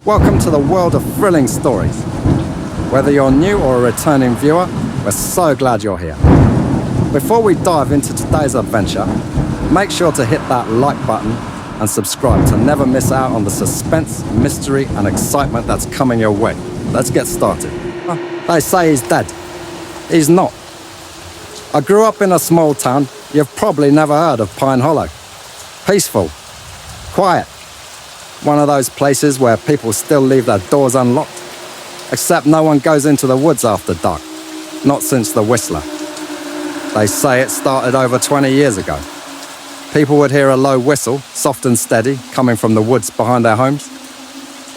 Welcome to the world of thrilling stories. Whether you're new or a returning viewer, we're so glad you're here. Before we dive into today's adventure, make sure to hit that like button and subscribe to never miss out on the suspense, mystery, and excitement that's coming your way. Let's get started. They say he's dead. He's not. I grew up in a small town. You've probably never heard of Pine Hollow. Peaceful, quiet. One of those places where people still leave their doors unlocked. Except no one goes into the woods after dark. Not since the Whistler. They say it started over 20 years ago. People would hear a low whistle, soft and steady, coming from the woods behind their homes.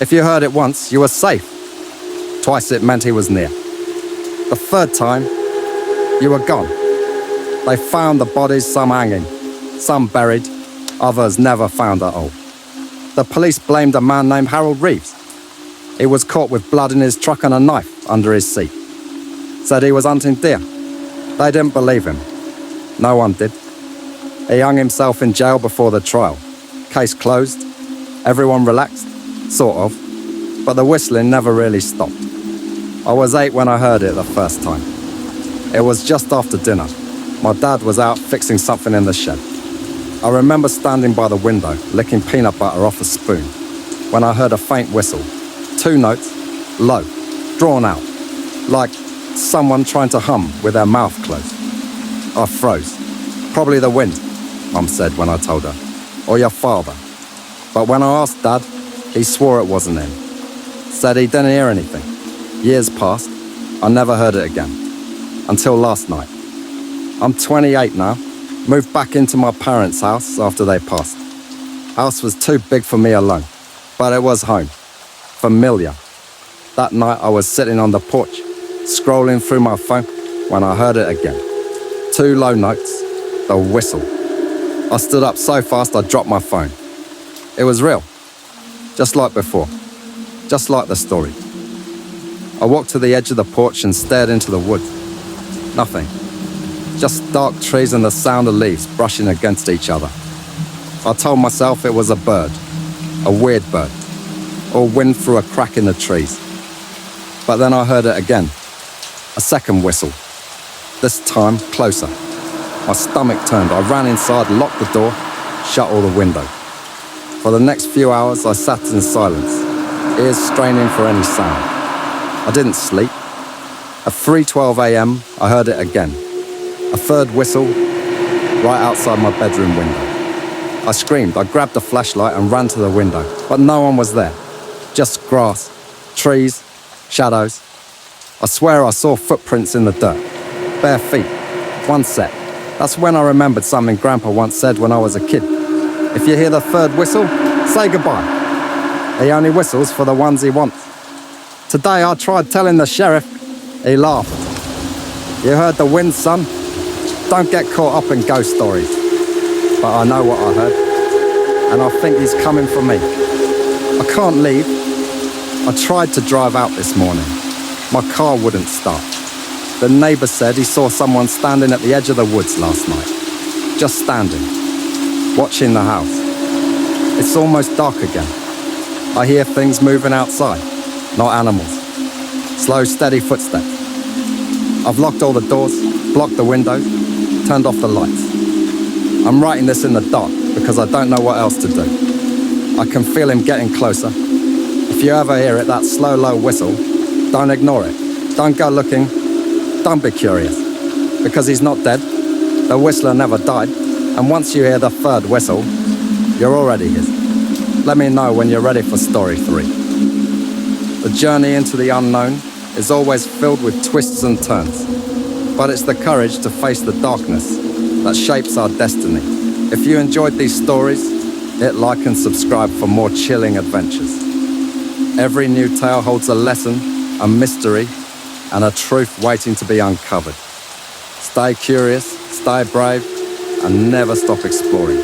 If you heard it once, you were safe. Twice it meant he was near. The third time, you were gone. They found the bodies, some hanging, some buried, others never found at all. The police blamed a man named Harold Reeves. He was caught with blood in his truck and a knife under his seat. Said he was hunting deer. They didn't believe him. No one did. He hung himself in jail before the trial. Case closed. Everyone relaxed, sort of. But the whistling never really stopped. I was 8 when I heard it the first time. It was just after dinner. My dad was out fixing something in the shed. I remember standing by the window, licking peanut butter off a spoon, when I heard a faint whistle. 2 notes, low, drawn out, like someone trying to hum with their mouth closed. I froze. Probably the wind, Mum said when I told her, or your father. But when I asked Dad, he swore it wasn't him. Said he didn't hear anything. Years passed, I never heard it again. Until last night. I'm 28 now, moved back into my parents' house after they passed. House was too big for me alone, but it was home. Familiar. That night I was sitting on the porch, scrolling through my phone, when I heard it again. 2 low notes, the whistle. I stood up so fast I dropped my phone. It was real. Just like before. Just like the story. I walked to the edge of the porch and stared into the woods. Nothing. Just dark trees and the sound of leaves brushing against each other. I told myself it was a bird. A weird bird. Or wind through a crack in the trees. But then I heard it again. A second whistle. This time, closer. My stomach turned. I ran inside, locked the door, shut all the windows. For the next few hours, I sat in silence, ears straining for any sound. I didn't sleep. At 3:12 a.m., I heard it again. A third whistle, right outside my bedroom window. I screamed. I grabbed a flashlight and ran to the window, but no one was there. Just grass, trees, shadows. I swear I saw footprints in the dirt. Bare feet. One set. That's when I remembered something Grandpa once said when I was a kid. If you hear the third whistle, say goodbye. He only whistles for the ones he wants. Today I tried telling the sheriff. He laughed. You heard the wind, son? Don't get caught up in ghost stories. But I know what I heard. And I think he's coming for me. I can't leave. I tried to drive out this morning. My car wouldn't start. The neighbour said he saw someone standing at the edge of the woods last night. Just standing. Watching the house. It's almost dark again. I hear things moving outside. Not animals. Slow, steady footsteps. I've locked all the doors, blocked the windows, turned off the lights. I'm writing this in the dark because I don't know what else to do. I can feel him getting closer. If you ever hear it, that slow, low whistle, don't ignore it. Don't go looking. Don't be curious. Because he's not dead. The whistler never died. And once you hear the third whistle, you're already his. Let me know when you're ready for story 3. The journey into the unknown is always filled with twists and turns. But it's the courage to face the darkness that shapes our destiny. If you enjoyed these stories, hit like and subscribe for more chilling adventures. Every new tale holds a lesson, a mystery, and a truth waiting to be uncovered. Stay curious, stay brave, and never stop exploring.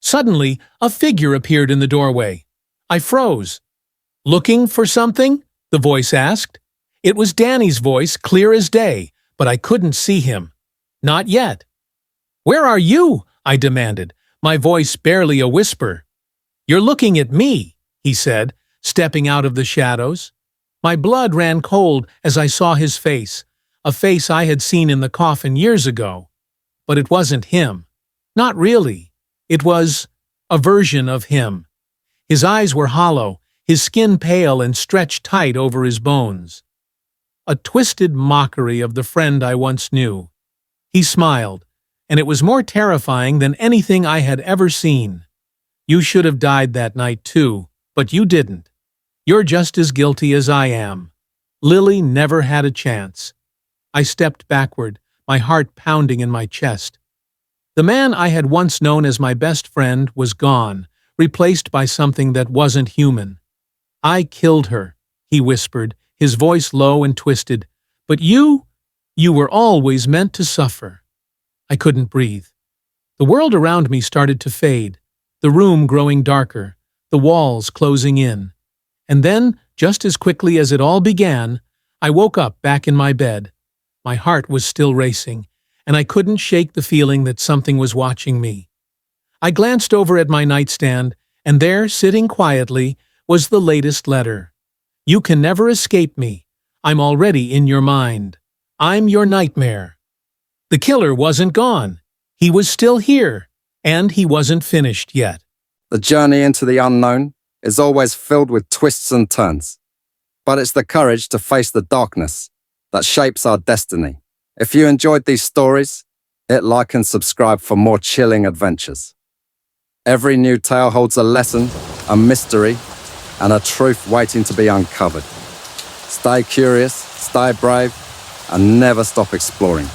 Suddenly, a figure appeared in the doorway. I froze. "Looking for something?" the voice asked. It was Danny's voice, clear as day, but I couldn't see him. Not yet. "Where are you?" I demanded, my voice barely a whisper. "You're looking at me," he said, stepping out of the shadows. My blood ran cold as I saw his face, a face I had seen in the coffin years ago. But it wasn't him. Not really. It was a version of him. His eyes were hollow, his skin pale and stretched tight over his bones. A twisted mockery of the friend I once knew. He smiled, and it was more terrifying than anything I had ever seen. "You should have died that night too, but you didn't. You're just as guilty as I am. Lily never had a chance." I stepped backward, my heart pounding in my chest. The man I had once known as my best friend was gone, replaced by something that wasn't human. "I killed her," he whispered, his voice low and twisted. "But you were always meant to suffer." I couldn't breathe. The world around me started to fade, the room growing darker, the walls closing in. And then, just as quickly as it all began, I woke up back in my bed. My heart was still racing, and I couldn't shake the feeling that something was watching me. I glanced over at my nightstand, and there, sitting quietly, was the latest letter. "You can never escape me. I'm already in your mind. I'm your nightmare." The killer wasn't gone. He was still here, and he wasn't finished yet. The journey into the unknown is always filled with twists and turns, but it's the courage to face the darkness that shapes our destiny. If you enjoyed these stories, hit like and subscribe for more chilling adventures. Every new tale holds a lesson, a mystery, and a truth waiting to be uncovered. Stay curious, stay brave, and never stop exploring.